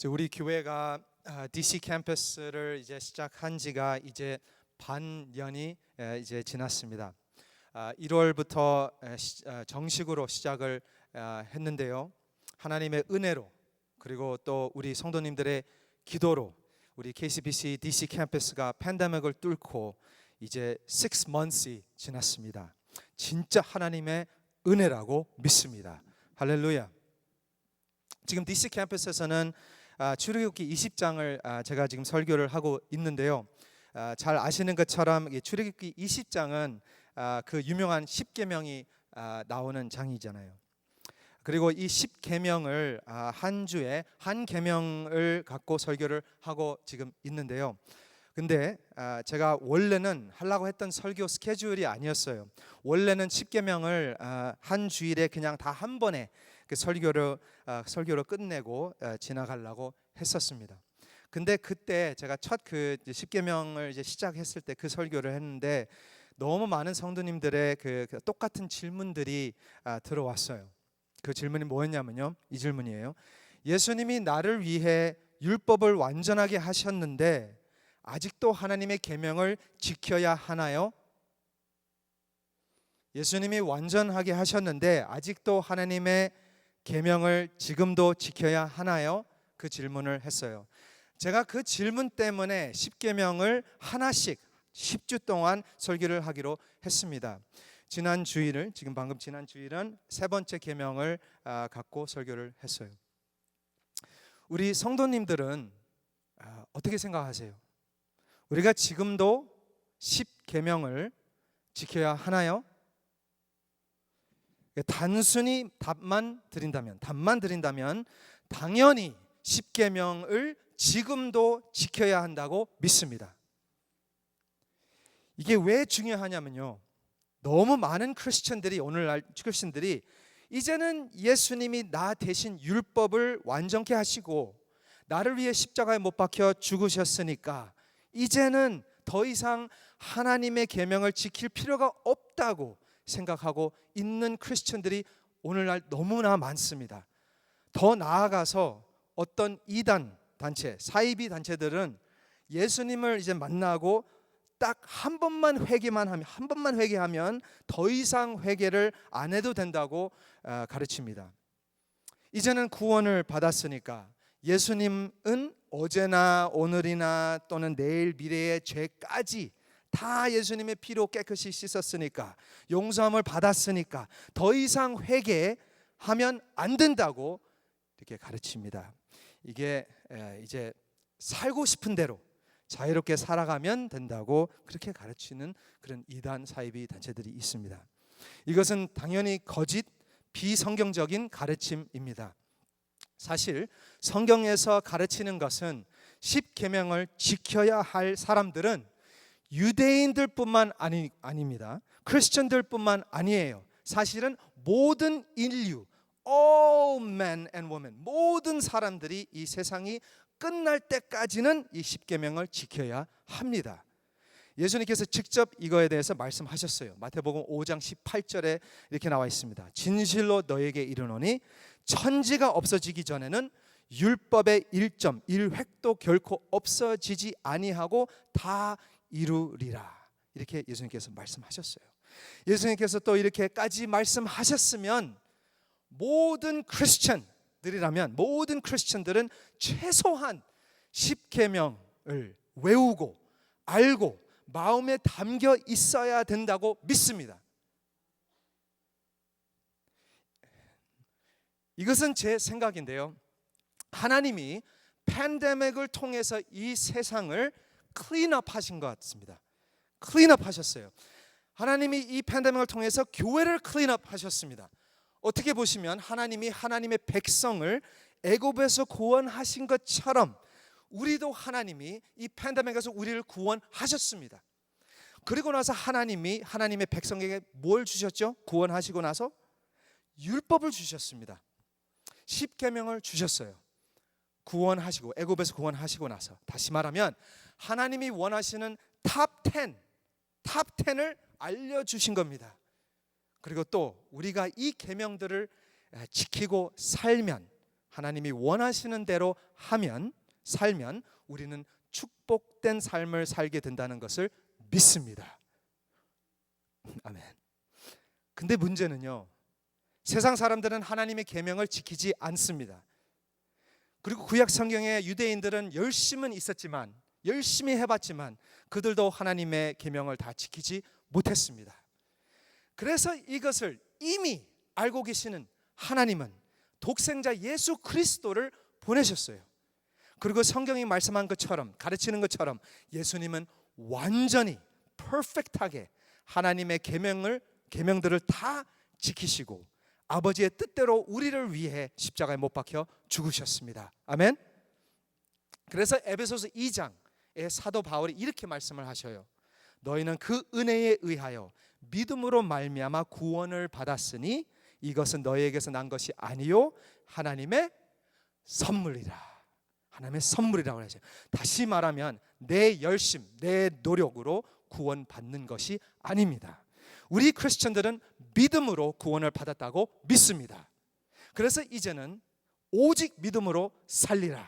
우리 교회가 DC 캠퍼스를 이제 시작한 지가 이제 반년이 이제 지났습니다. 1월부터 정식으로 시작을 했는데요. 하나님의 은혜로 그리고 또 우리 성도님들의 기도로 우리 KCBC DC 캠퍼스가 팬데믹을 뚫고 이제 6 months이 지났습니다. 진짜 하나님의 은혜라고 믿습니다. 할렐루야. 지금 DC 캠퍼스에서는 출애굽기 20장을 제가 지금 설교를 하고 있는데요. 잘 아시는 것처럼 출애굽기 20장은 그 유명한 10계명이 나오는 장이잖아요. 그리고 이 10계명을 한 주에 한 계명을 갖고 설교를 하고 지금 있는데요. 근데 제가 원래는 하려고 했던 설교 스케줄이 아니었어요. 원래는 10계명을 한 주일에 그냥 다 한 번에 그 설교로 끝내고 지나가려고 했었습니다. 근데 그때 제가 첫 그 10계명을 이제 시작했을 때 그 설교를 했는데 너무 많은 성도님들의 그 똑같은 질문들이 들어왔어요. 그 질문이 뭐였냐면요. 이 질문이에요. 예수님이 나를 위해 율법을 완전하게 하셨는데 아직도 하나님의 계명을 지켜야 하나요? 예수님이 완전하게 하셨는데 아직도 하나님의 계명을 지금도 지켜야 하나요? 그 질문을 했어요. 제가 그 질문 때문에 10계명을 하나씩 10주 동안 설교를 하기로 했습니다. 지난 주일은 세 번째 계명을 갖고 설교를 했어요. 우리 성도님들은 어떻게 생각하세요? 우리가 지금도 10계명을 지켜야 하나요? 단순히 답만 드린다면 당연히 10계명을 지금도 지켜야 한다고 믿습니다. 이게 왜 중요하냐면요. 너무 많은 크리스천들이 오늘날 크리스천들이 이제는 예수님이 나 대신 율법을 완전케 하시고 나를 위해 십자가에 못 박혀 죽으셨으니까 이제는 더 이상 하나님의 계명을 지킬 필요가 없다고 생각하고 있는 크리스천들이 오늘날 너무나 많습니다. 더 나아가서 어떤 이단 단체, 사이비 단체들은 예수님을 이제 만나고 딱 한 번만 회개하면 더 이상 회개를 안 해도 된다고 가르칩니다. 이제는 구원을 받았으니까 예수님은 어제나 오늘이나 또는 내일 미래의 죄까지 다 예수님의 피로 깨끗이 씻었으니까 용서함을 받았으니까 더 이상 회개하면 안 된다고 이렇게 가르칩니다. 이게 이제 살고 싶은 대로 자유롭게 살아가면 된다고 그렇게 가르치는 그런 이단 사이비 단체들이 있습니다. 이것은 당연히 거짓 비성경적인 가르침입니다. 사실 성경에서 가르치는 것은 10계명을 지켜야 할 사람들은 유대인들뿐만 아닙니다. 크리스천들뿐만 아니에요. 사실은 모든 인류, all men and women, 모든 사람들이 이 세상이 끝날 때까지는 이 10계명을 지켜야 합니다. 예수님께서 직접 이거에 대해서 말씀하셨어요. 마태복음 5장 18절에 이렇게 나와 있습니다. 진실로 너에게 이르노니 천지가 없어지기 전에는 율법의 1점 1획도 결코 없어지지 아니하고 다 이루리라. 이렇게 예수님께서 말씀하셨어요. 예수님께서 또 이렇게까지 말씀하셨으면 모든 크리스천들은 최소한 10계명을 외우고 알고 마음에 담겨 있어야 된다고 믿습니다. 이것은 제 생각인데요. 하나님이 팬데믹을 통해서 이 세상을 클린업 하신 것 같습니다. 클린업 하셨어요. 하나님이 이 팬데믹을 통해서 교회를 클린업 하셨습니다. 어떻게 보시면 하나님이 하나님의 백성을 애굽에서 구원하신 것처럼 우리도 하나님이 이 팬데믹에서 우리를 구원하셨습니다. 그리고 나서 하나님이 하나님의 백성에게 뭘 주셨죠? 구원하시고 나서 율법을 주셨습니다. 10계명을 주셨어요. 구원하시고 애굽에서 구원하시고 나서 다시 말하면 하나님이 원하시는 탑 10을 알려주신 겁니다. 그리고 또 우리가 이 계명들을 지키고 살면 하나님이 원하시는 대로 살면 우리는 축복된 삶을 살게 된다는 것을 믿습니다. 아멘. 근데 문제는요, 세상 사람들은 하나님의 계명을 지키지 않습니다. 그리고 구약 성경에 유대인들은 열심은 있었지만, 열심히 해봤지만 그들도 하나님의 계명을 다 지키지 못했습니다. 그래서 이것을 이미 알고 계시는 하나님은 독생자 예수 그리스도를 보내셨어요. 그리고 성경이 말씀한 것처럼, 가르치는 것처럼 예수님은 완전히 퍼펙트하게 하나님의 계명들을 다 지키시고 아버지의 뜻대로 우리를 위해 십자가에 못 박혀 죽으셨습니다. 아멘. 그래서 에베소서 2장에 사도 바울이 이렇게 말씀을 하셔요. 너희는 그 은혜에 의하여 믿음으로 말미암아 구원을 받았으니 이것은 너희에게서 난 것이 아니요 하나님의 선물이라. 하나님의 선물이라고 하죠. 다시 말하면 내 열심, 내 노력으로 구원받는 것이 아닙니다. 우리 크리스천들은 믿음으로 구원을 받았다고 믿습니다. 그래서 이제는 오직 믿음으로 살리라.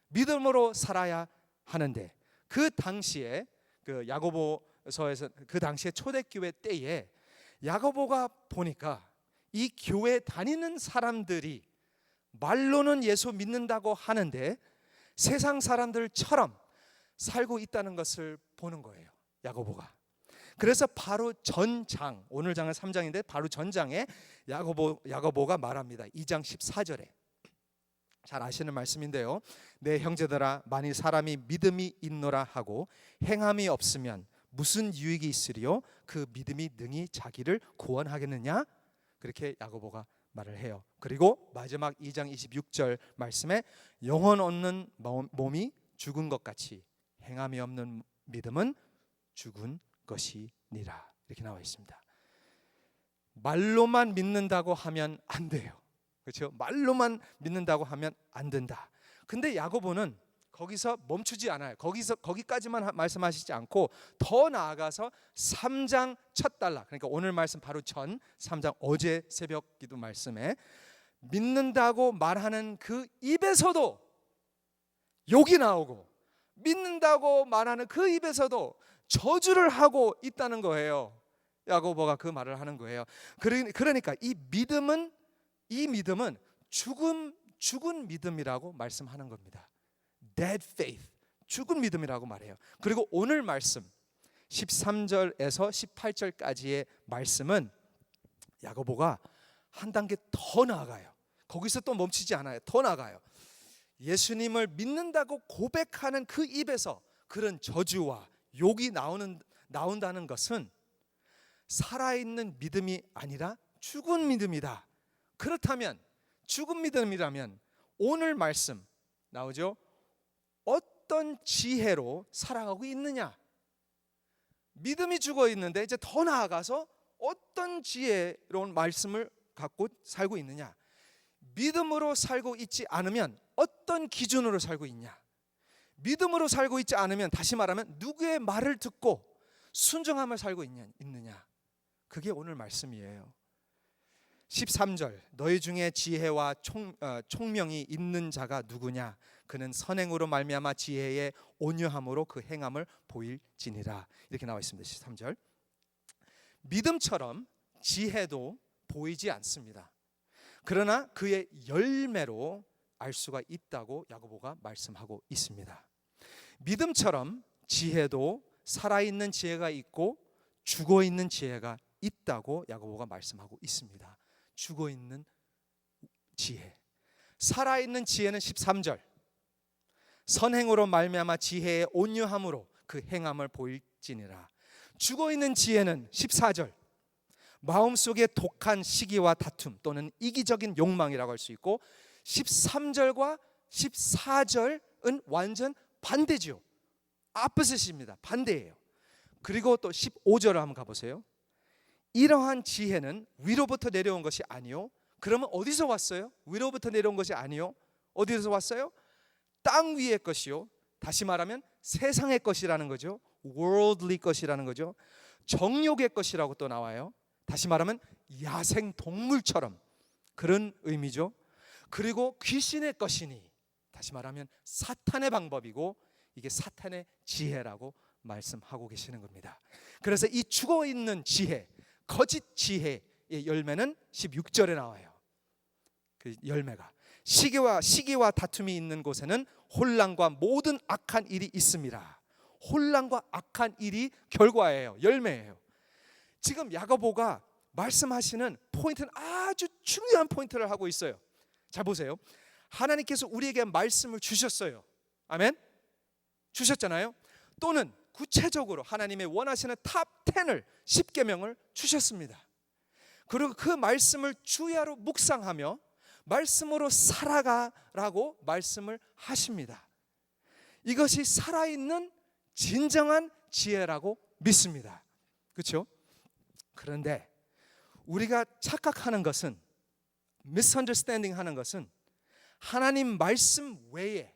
믿음으로 살아야 하는데, 그 당시에 그 야고보서에서 그 당시에 초대교회 때에 야고보가 보니까 이 교회 다니는 사람들이 말로는 예수 믿는다고 하는데 세상 사람들처럼 살고 있다는 것을 보는 거예요, 야고보가. 그래서 바로 전장, 오늘 장은 3장인데 바로 전장에 야고보가 말합니다. 2장 14절에 잘 아시는 말씀인데요. 내 형제들아, 만일 사람이 믿음이 있노라 하고 행함이 없으면 무슨 유익이 있으리요? 그 믿음이 능히 자기를 구원하겠느냐? 그렇게 야고보가 말을 해요. 그리고 마지막 2장 26절 말씀에 영혼 없는 몸이 죽은 것 같이 행함이 없는 믿음은 죽은 것이니라. 이렇게 나와 있습니다. 말로만 믿는다고 하면 안 돼요. 그렇죠? 말로만 믿는다고 하면 안 된다. 근데 야고보는 거기서 멈추지 않아요. 거기까지만 말씀하시지 않고 더 나아가서 3장 첫 달라, 그러니까 오늘 말씀 바로 전 3장 어제 새벽 기도 말씀에 믿는다고 말하는 그 입에서도 욕이 나오고 믿는다고 말하는 그 입에서도 저주를 하고 있다는 거예요. 야고보가 그 말을 하는 거예요. 그러니까 이 믿음은 죽은 믿음이라고 말씀하는 겁니다. Dead faith, 죽은 믿음이라고 말해요. 그리고 오늘 말씀 13절에서 18절까지의 말씀은 야고보가 한 단계 더 나아가요. 거기서 또 멈추지 않아요. 더 나아가요. 예수님을 믿는다고 고백하는 그 입에서 그런 저주와 욕이 나온다는 것은 살아있는 믿음이 아니라 죽은 믿음이다. 그렇다면 죽은 믿음이라면 오늘 말씀 나오죠? 어떤 지혜로 살아가고 있느냐? 믿음이 죽어 있는데 이제 더 나아가서 어떤 지혜로운 말씀을 갖고 살고 있느냐? 믿음으로 살고 있지 않으면 어떤 기준으로 살고 있냐? 믿음으로 살고 있지 않으면 다시 말하면 누구의 말을 듣고 순종함을 살고 있느냐? 그게 오늘 말씀이에요. 13절 너희 중에 지혜와 총명이 있는 자가 누구냐? 그는 선행으로 말미암아 지혜의 온유함으로 그 행함을 보일지니라. 이렇게 나와 있습니다. 13절. 믿음처럼 지혜도 보이지 않습니다. 그러나 그의 열매로 알 수가 있다고 야고보가 말씀하고 있습니다. 믿음처럼 지혜도 살아있는 지혜가 있고 죽어있는 지혜가 있다고 야고보가 말씀하고 있습니다. 죽어있는 지혜, 살아있는 지혜는 13절 선행으로 말미암아 지혜의 온유함으로 그 행함을 보일지니라. 죽어있는 지혜는 14절 마음속에 독한 시기와 다툼 또는 이기적인 욕망이라고 할 수 있고 13절과 14절은 완전 반대죠. opposite입니다. 반대예요. 그리고 또 15절을 한번 가보세요. 이러한 지혜는 위로부터 내려온 것이 아니요. 그러면 어디서 왔어요? 위로부터 내려온 것이 아니요. 어디서 왔어요? 땅 위의 것이요. 다시 말하면 세상의 것이라는 거죠. worldly 것이라는 거죠. 정욕의 것이라고 또 나와요. 다시 말하면 야생 동물처럼 그런 의미죠. 그리고 귀신의 것이니, 다시 말하면 사탄의 방법이고 이게 사탄의 지혜라고 말씀하고 계시는 겁니다. 그래서 이 죽어있는 지혜, 거짓 지혜의 열매는 16절에 나와요. 그 열매가 시기와 다툼이 있는 곳에는 혼란과 모든 악한 일이 있습니다. 혼란과 악한 일이 결과예요. 열매예요. 지금 야고보가 말씀하시는 포인트는 아주 중요한 포인트를 하고 있어요. 자, 보세요. 하나님께서 우리에게 말씀을 주셨어요. 아멘? 주셨잖아요. 또는 구체적으로 하나님의 원하시는 탑 10을 10계명을 주셨습니다. 그리고 그 말씀을 주야로 묵상하며 말씀으로 살아가라고 말씀을 하십니다. 이것이 살아있는 진정한 지혜라고 믿습니다. 그렇죠? 그런데 우리가 착각하는 것은, misunderstanding 하는 것은 하나님 말씀 외에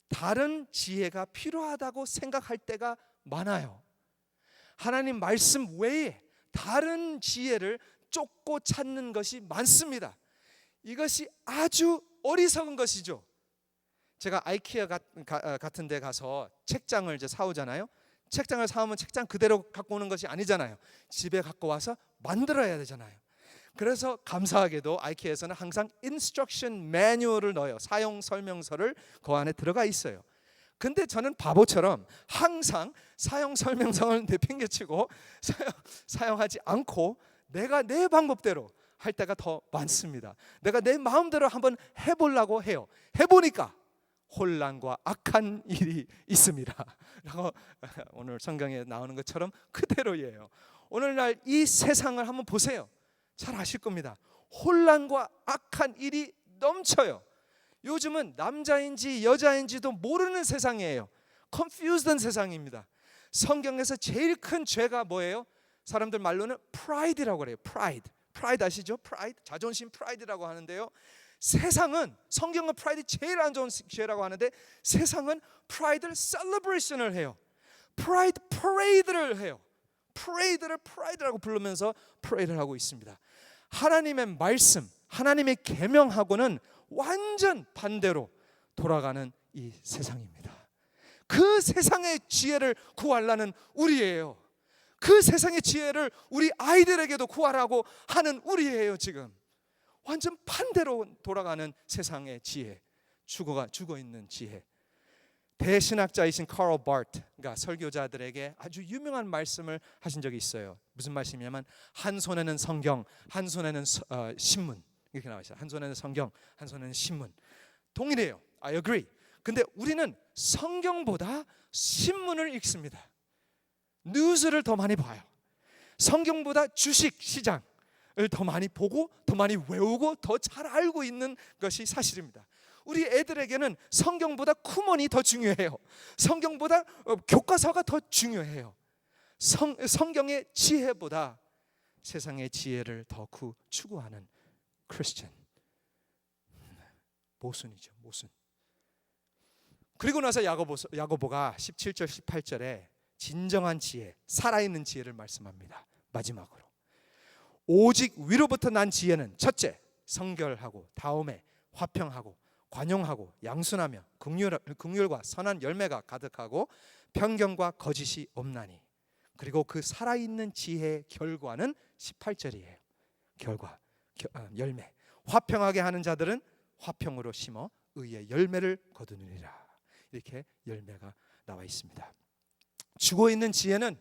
다른 지혜가 필요하다고 생각할 때가 많아요. 하나님 말씀 외에 다른 지혜를 쫓고 찾는 것이 많습니다. 이것이 아주 어리석은 것이죠. 제가 아이키아 같은 데 가서 책장을 이제 사오잖아요. 책장을 사오면 책장 그대로 갖고 오는 것이 아니잖아요. 집에 갖고 와서 만들어야 되잖아요. 그래서 감사하게도 아이키아에서는 항상 인스트럭션 매뉴얼을 넣어요. 사용 설명서를 그 안에 들어가 있어요. 근데 저는 바보처럼 항상 사용 설명서를 내팽개치고 사용하지 않고 내가 내 방법대로 할 때가 더 많습니다. 내가 내 마음대로 한번 해보려고 해요. 해보니까 혼란과 악한 일이 있습니다. 라고 오늘 성경에 나오는 것처럼 그대로예요. 오늘날 이 세상을 한번 보세요. 잘 아실 겁니다. 혼란과 악한 일이 넘쳐요. 요즘은 남자인지 여자인지도 모르는 세상이에요. confused한 세상입니다. 성경에서 제일 큰 죄가 뭐예요? 사람들 말로는 pride이라고 그래요. pride 아시죠? pride, 자존심 pride라고 하는데요. 세상은, 성경은 프라이드 제일 안 좋은 죄라고 하는데 세상은 프라이드를 셀러브레이션을 해요. 프라이드 퍼레이드를 해요. 프레이드를 프라이드라고 부르면서 프레이드를 하고 있습니다. 하나님의 말씀, 하나님의 계명하고는 완전 반대로 돌아가는 이 세상입니다. 그 세상의 지혜를 구하려는 우리예요. 그 세상의 지혜를 우리 아이들에게도 구하라고 하는 우리예요. 지금 완전 반대로 돌아가는 세상의 지혜, 죽어있는 지혜. 대신학자이신 카럴 바트가 설교자들에게 아주 유명한 말씀을 하신 적이 있어요. 무슨 말씀이냐면 한 손에는 성경, 한 손에는 신문, 이렇게 나와 있어요. 한 손에는 성경, 한 손에는 신문. 동일해요. I agree. 근데 우리는 성경보다 신문을 읽습니다. 뉴스를 더 많이 봐요. 성경보다 주식 시장 을 더 많이 보고 더 많이 외우고 더 잘 알고 있는 것이 사실입니다. 우리 애들에게는 성경보다 쿠몬이 더 중요해요. 성경보다 교과서가 더 중요해요. 성경의 지혜보다 세상의 지혜를 더 추구하는 크리스천, 모순이죠. 모순. 그리고 나서 야고보가 17절 18절에 진정한 지혜, 살아있는 지혜를 말씀합니다. 마지막으로 오직 위로부터 난 지혜는 첫째 성결하고, 다음에 화평하고, 관용하고, 양순하며 긍휼과 선한 열매가 가득하고 편견과 거짓이 없나니. 그리고 그 살아있는 지혜의 결과는 18절이에요. 열매. 화평하게 하는 자들은 화평으로 심어 의의 열매를 거두느니라. 이렇게 열매가 나와 있습니다. 죽어있는 지혜는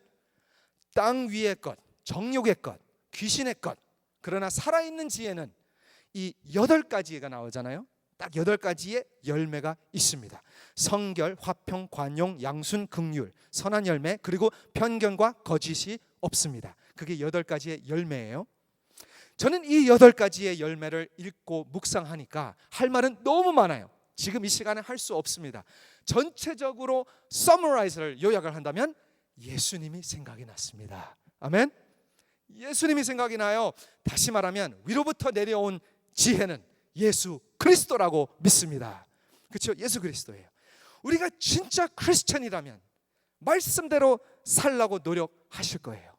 땅 위의 것, 정욕의 것, 귀신의 것. 그러나 살아있는 지혜는 이 8가지가 나오잖아요. 딱 8가지의 열매가 있습니다. 성결, 화평, 관용, 양순, 긍휼, 선한 열매, 그리고 편견과 거짓이 없습니다. 그게 8가지의 열매예요. 저는 이 8가지의 열매를 읽고 묵상하니까 할 말은 너무 많아요. 지금 이 시간에 할 수 없습니다. 전체적으로 서머라이즈를 요약을 한다면 예수님이 생각이 났습니다. 아멘. 예수님이 생각이 나요. 다시 말하면 위로부터 내려온 지혜는 예수 그리스도라고 믿습니다. 그렇죠? 예수 그리스도예요. 우리가 진짜 크리스천이라면 말씀대로 살라고 노력하실 거예요.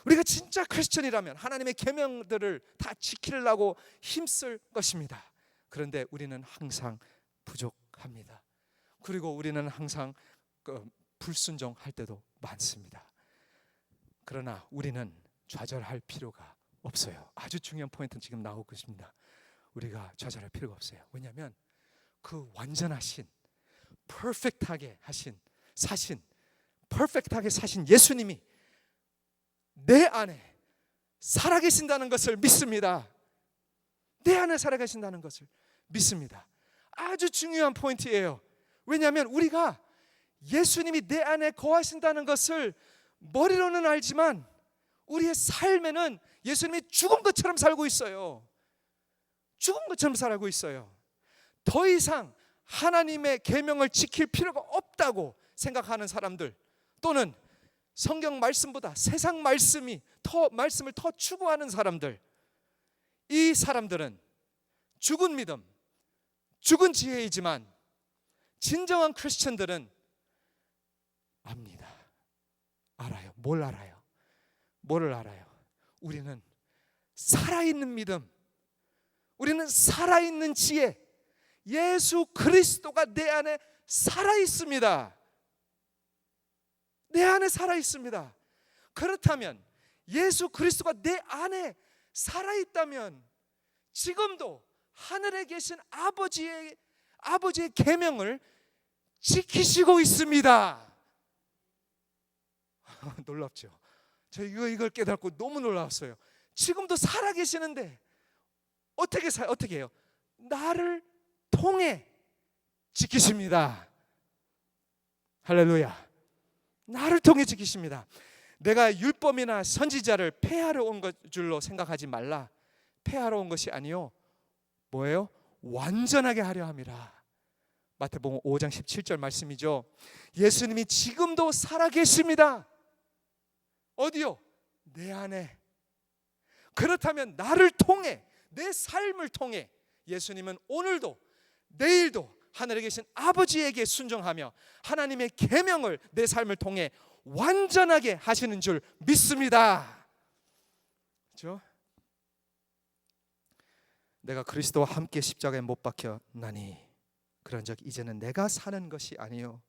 우리가 진짜 크리스천이라면 하나님의 계명들을 다 지키려고 힘쓸 것입니다. 그런데 우리는 항상 부족합니다. 그리고 우리는 항상 불순종할 때도 많습니다. 그러나 우리는 좌절할 필요가 없어요. 아주 중요한 포인트는 지금 나오고 있습니다. 우리가 좌절할 필요가 없어요. 왜냐하면 그 완전하신, 퍼펙트하게 사신 예수님이 내 안에 살아계신다는 것을 믿습니다. 내 안에 살아계신다는 것을 믿습니다. 아주 중요한 포인트예요. 왜냐하면 우리가 예수님이 내 안에 거하신다는 것을 머리로는 알지만 우리의 삶에는 예수님이 죽은 것처럼 살고 있어요. 죽은 것처럼 살고 있어요. 더 이상 하나님의 계명을 지킬 필요가 없다고 생각하는 사람들, 또는 성경 말씀보다 세상 말씀을 더 추구하는 사람들, 이 사람들은 죽은 믿음, 죽은 지혜이지만 진정한 크리스천들은 압니다. 알아요. 뭐를 알아요? 우리는 살아있는 믿음, 우리는 살아있는 지혜, 예수 그리스도가 내 안에 살아있습니다. 내 안에 살아있습니다. 그렇다면 예수 그리스도가 내 안에 살아있다면 지금도 하늘에 계신 아버지의 계명을 지키시고 있습니다. 놀랍죠? 저 이걸 깨닫고 너무 놀라웠어요. 지금도 살아계시는데 어떻게 해요? 나를 통해 지키십니다. 할렐루야. 나를 통해 지키십니다. 내가 율법이나 선지자를 폐하러 온 줄로 생각하지 말라. 폐하러 온 것이 아니요, 뭐예요? 완전하게 하려 함이라. 마태복음 5장 17절 말씀이죠. 예수님이 지금도 살아계십니다. 어디요? 내 안에. 그렇다면 나를 통해, 내 삶을 통해 예수님은 오늘도 내일도 하늘에 계신 아버지에게 순종하며 하나님의 계명을 내 삶을 통해 완전하게 하시는 줄 믿습니다. 그렇죠? 내가 그리스도와 함께 십자가에 못 박혔나니 그런즉 이제는 내가 사는 것이 아니요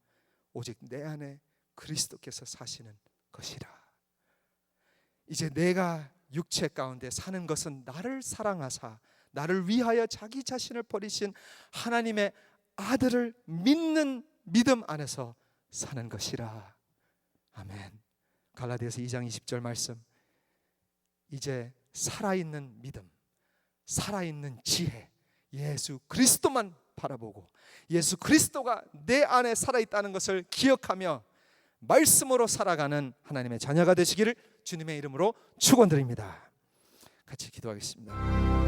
오직 내 안에 그리스도께서 사시는 것이라. 이제 내가 육체 가운데 사는 것은 나를 사랑하사 나를 위하여 자기 자신을 버리신 하나님의 아들을 믿는 믿음 안에서 사는 것이라. 아멘. 갈라디아서 2장 20절 말씀. 이제 살아있는 믿음, 살아있는 지혜, 예수 그리스도만 바라보고 예수 그리스도가 내 안에 살아있다는 것을 기억하며 말씀으로 살아가는 하나님의 자녀가 되시기를 주님의 이름으로 축원드립니다. 같이 기도하겠습니다.